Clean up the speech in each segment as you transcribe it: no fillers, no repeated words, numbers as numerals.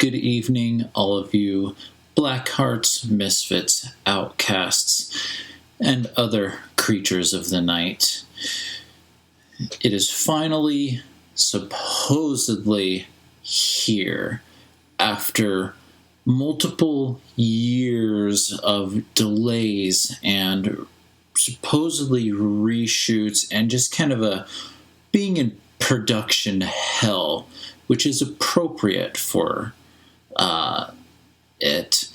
good evening, all of you black hearts, misfits, outcasts, and other creatures of the night. It is finally, supposedly, here after multiple years of delays and supposedly reshoots and just kind of being in production hell, which is appropriate for it.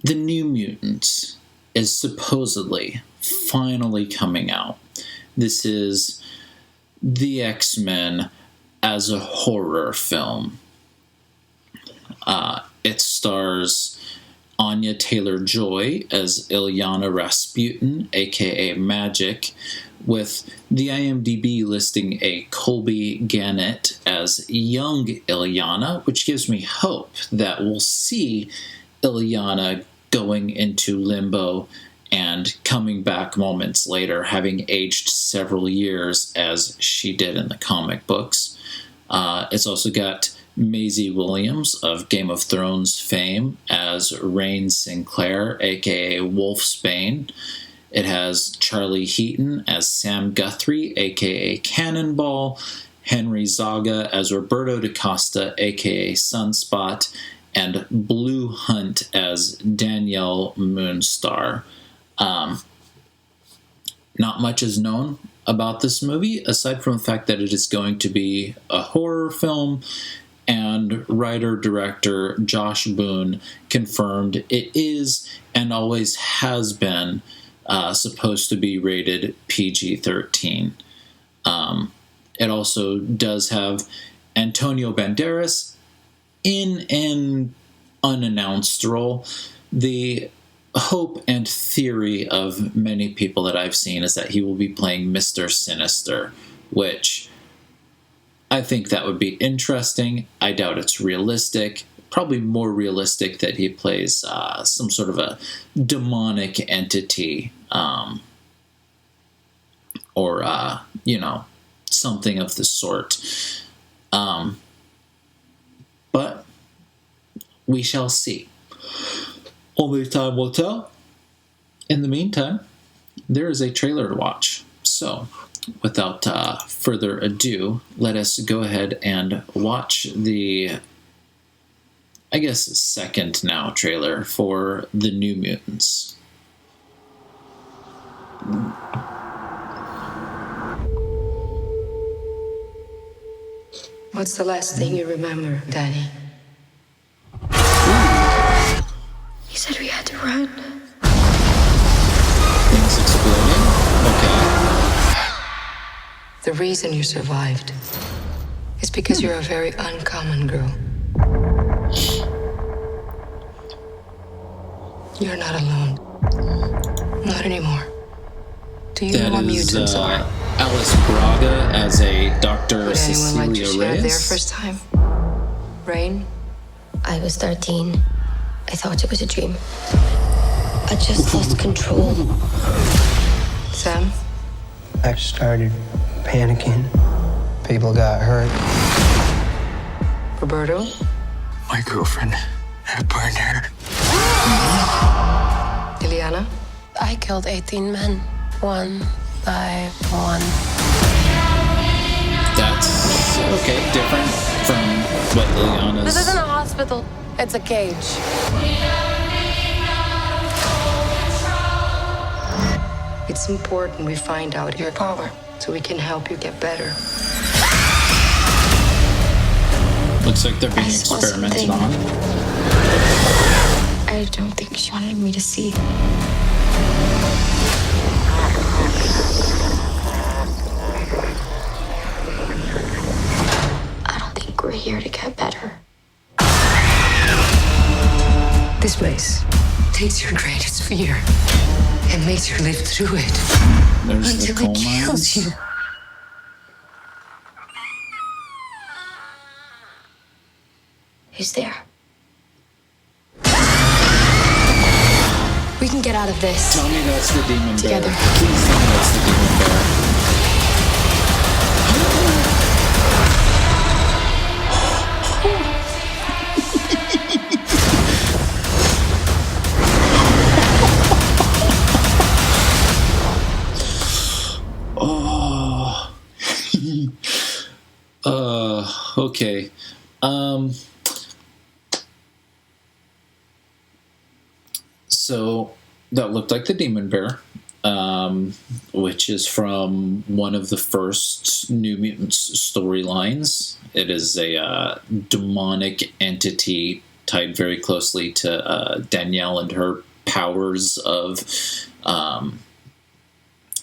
The New Mutants is supposedly finally coming out. This is the X-Men as a horror film. It stars Anya Taylor-Joy as Ilyana Rasputin, aka Magic, with the IMDb listing a Colby Gannett as young Ilyana, which gives me hope that we'll see Ilyana going into limbo and coming back moments later, having aged several years as she did in the comic books. It's also got Maisie Williams of Game of Thrones fame as Rain Sinclair, aka Wolfsbane. It has Charlie Heaton as Sam Guthrie, aka Cannonball, Henry Zaga as Roberto DaCosta, aka Sunspot, and Blue Hunt as Danielle Moonstar. Not much is known about this movie, aside from the fact that it is going to be a horror film, and writer-director Josh Boone confirmed it is and always has been supposed to be rated PG-13. It also does have Antonio Banderas in an unannounced role. The hope and theory of many people that I've seen is that he will be playing Mr. Sinister, which I think that would be interesting. I doubt it's realistic. Probably more realistic that he plays some sort of a demonic entity, or something of the sort. But we shall see. Only time will tell. In the meantime, there is a trailer to watch. So, without further ado, let us go ahead and watch the, I guess, second now trailer for The New Mutants. What's the last thing you remember, Danny? You said we had to run. Things exploding? Okay. The reason you survived is because you're a very uncommon girl. You're not alone. Not anymore. Do you know what mutants are? Alice Braga as a Dr. Would anyone like to Cecilia share their Reyes. first time? Rain? I was 13. I thought it was a dream. I just lost control. Sam? I started panicking. People got hurt. Roberto? My girlfriend had a partner. Ilyana? I killed 18 men, one by one. That's okay, different from what Ilyana's... This isn't a hospital. It's a cage. It's important we find out your power so we can help you get better. Looks like they're being I saw experimented something. on. I don't think she wanted me to see. I don't think we're here to get better. This place takes your greatest fear and makes you live through it There's the until coal it kills mines. you. Who's there? We can get out of this. Tell me that's the demon Together. bear. Please tell me that's the demon bear. So that looked like the Demon Bear, which is from one of the first New Mutants storylines. It is a demonic entity tied very closely to Danielle and her powers of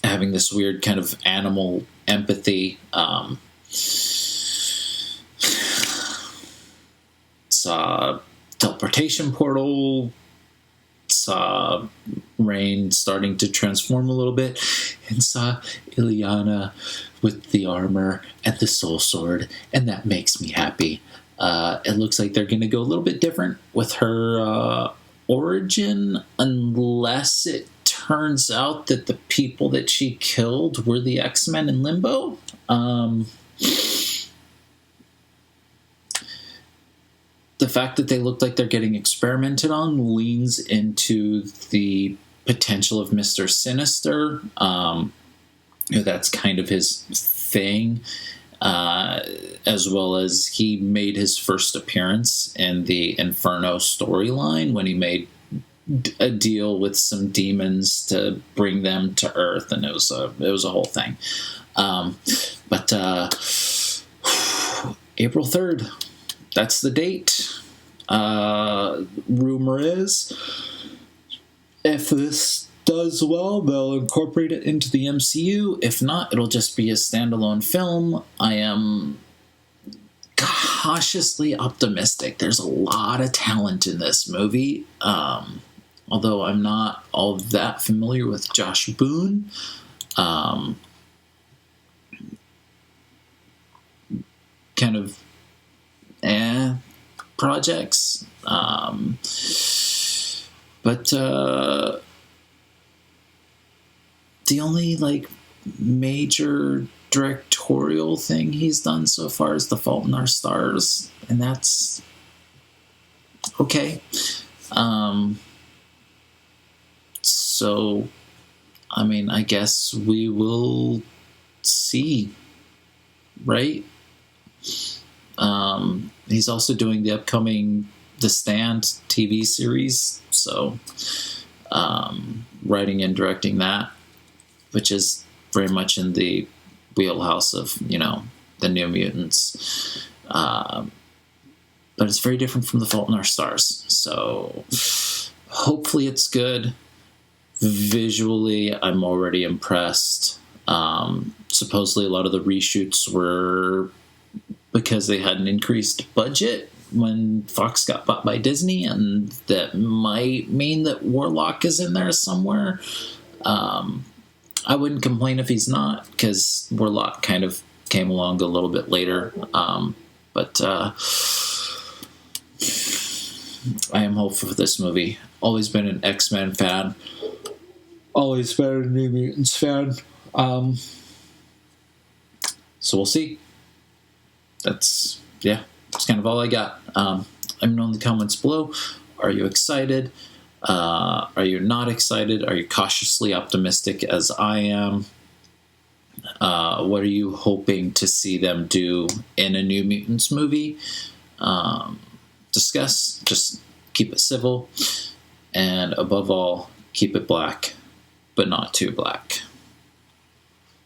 having this weird kind of animal empathy. Saw teleportation portal, saw Rain starting to transform a little bit, and saw Ileana with the armor and the soul sword, and that makes me happy. It looks like they're going to go a little bit different with her origin, unless it turns out that the people that she killed were the X-Men in Limbo. The fact that they look like they're getting experimented on leans into the potential of Mr. Sinister. That's kind of his thing, as well as he made his first appearance in the Inferno storyline when he made a deal with some demons to bring them to Earth, and it was a whole thing. But April 3rd. That's the date. Rumor is, if this does well, they'll incorporate it into the MCU. If not, it'll just be a standalone film. I am cautiously optimistic. There's a lot of talent in this movie. Although I'm not all that familiar with Josh Boone. Kind of projects, but the only major directorial thing he's done so far is The Fault in Our Stars, and that's okay. So I mean, I guess we will see, right? He's also doing the upcoming The Stand TV series, so writing and directing that, which is very much in the wheelhouse of, the New Mutants. But it's very different from The Fault in Our Stars, so hopefully it's good. Visually, I'm already impressed. Supposedly a lot of the reshoots were because they had an increased budget when Fox got bought by Disney, and that might mean that Warlock is in there somewhere. I wouldn't complain if he's not, because Warlock kind of came along a little bit later. But I am hopeful for this movie. Always been an X-Men fan. Always been a New Mutants fan. So we'll see. That's kind of all I got. Let me know in the comments below. Are you excited? Are you not excited? Are you cautiously optimistic as I am? What are you hoping to see them do in a New Mutants movie? Discuss. Just keep it civil. And above all, keep it black, but not too black.